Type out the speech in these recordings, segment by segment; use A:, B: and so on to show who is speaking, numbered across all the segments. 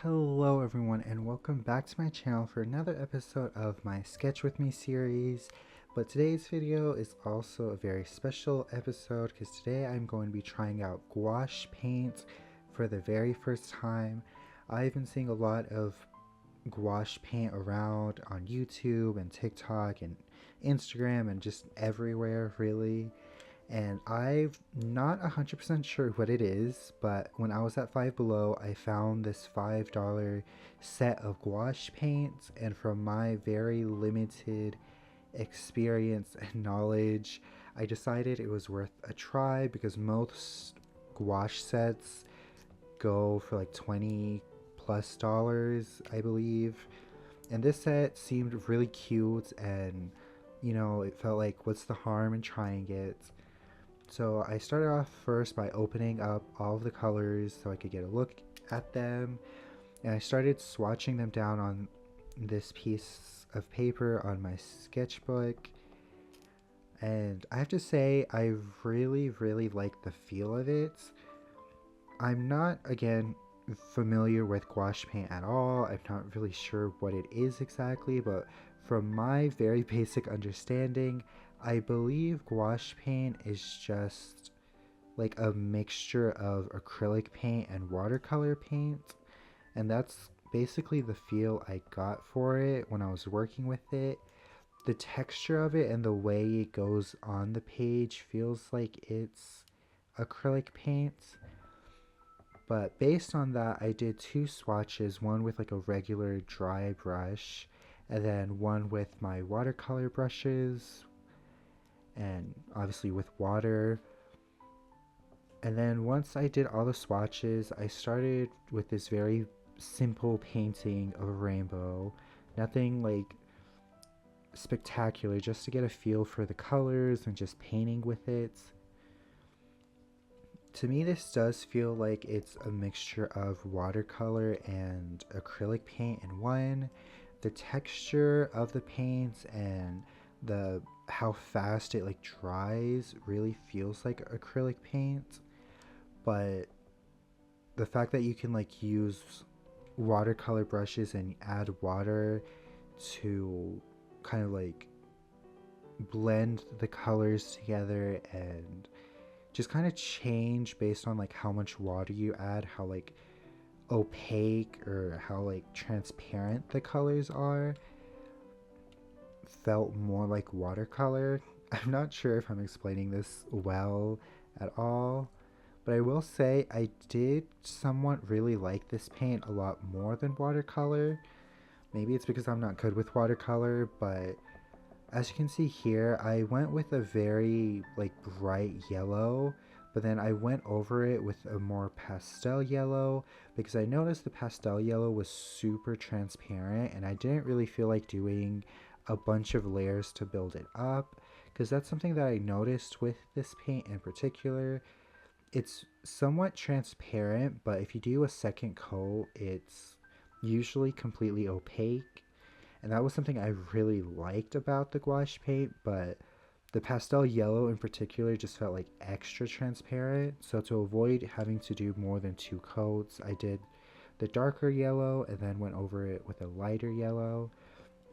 A: Hello everyone and welcome back to my channel for another episode of my Sketch With Me series. But today's video is also a very special episode because today I'm going to be trying out gouache paint for the very first time. I've been seeing a lot of gouache paint around on YouTube and TikTok and Instagram and just everywhere really. And I'm not 100% sure what it is, but when I was at Five Below, I found this $5 set of gouache paints, and from my very limited experience and knowledge, I decided it was worth a try because most gouache sets go for like 20 plus dollars, I believe. And this set seemed really cute, and it felt like what's the harm in trying it? So I started off first by opening up all of the colors so I could get a look at them, and I started swatching them down on this piece of paper on my sketchbook. And I have to say, I really like the feel of it. I'm not, again, familiar with gouache paint at all. I'm not really sure what it is exactly, but from my very basic understanding, I believe gouache paint is just like a mixture of acrylic paint and watercolor paint, and that's basically the feel I got for it when I was working with it. The texture of it and the way it goes on the page feels like it's acrylic paint. But based on that, I did two swatches, one with like a regular dry brush, and then one with my watercolor brushes, and obviously with water. And then once I did all the swatches, I started with this very simple painting of a rainbow. Nothing like spectacular, just to get a feel for the colors and just painting with it. To me, this does feel like it's a mixture of watercolor and acrylic paint in one. The texture of the paints and the how fast it like dries really feels like acrylic paint, but the fact that you can like use watercolor brushes and add water to kind of like blend the colors together and just kind of change based on like how much water you add, how like opaque or how like transparent the colors are, felt more like watercolor. I'm not sure if I'm explaining this well at all, but I will say I did somewhat really like this paint a lot more than watercolor. Maybe it's because I'm not good with watercolor, but as you can see here, I went with a very like bright yellow, but then I went over it with a more pastel yellow because I noticed the pastel yellow was super transparent and I didn't really feel like doing a bunch of layers to build it up, because that's something that I noticed with this paint in particular. It's somewhat transparent, but if you do a second coat, it's usually completely opaque. And that was something I really liked about the gouache paint, but the pastel yellow in particular just felt like extra transparent. So to avoid having to do more than two coats, I did the darker yellow and then went over it with a lighter yellow,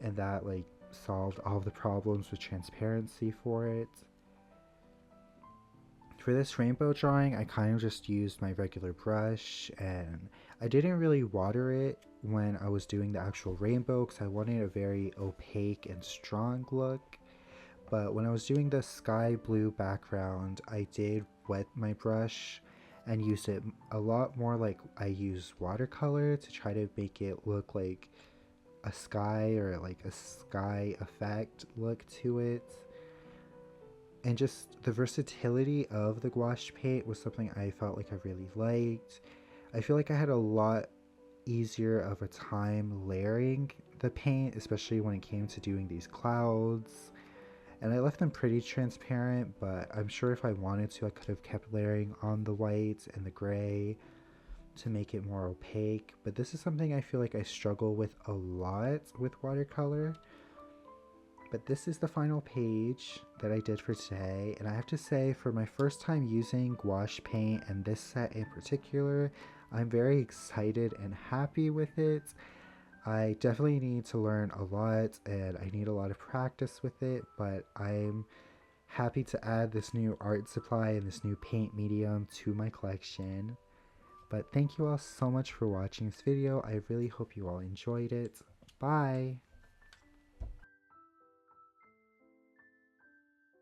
A: and that like solved all the problems with transparency for it. For this rainbow drawing, I kind of just used my regular brush, and I didn't really water it when I was doing the actual rainbow because I wanted a very opaque and strong look. But when I was doing the sky blue background, I did wet my brush and used it a lot more like I use watercolor to try to make it look like a sky or like a sky effect look to it. And just the versatility of the gouache paint was something I felt like I really liked. I feel like I had a lot easier of a time layering the paint, especially when it came to doing these clouds. And I left them pretty transparent, but I'm sure if I wanted to, I could have kept layering on the white and the gray to make it more opaque. But this is something I feel like I struggle with a lot with watercolor. But this is the final page that I did for today, and I have to say, for my first time using gouache paint and this set in particular, I'm very excited and happy with it. I definitely need to learn a lot and I need a lot of practice with it, but I'm happy to add this new art supply and this new paint medium to my collection. But thank you all so much for watching this video. I really hope you all enjoyed it. Bye!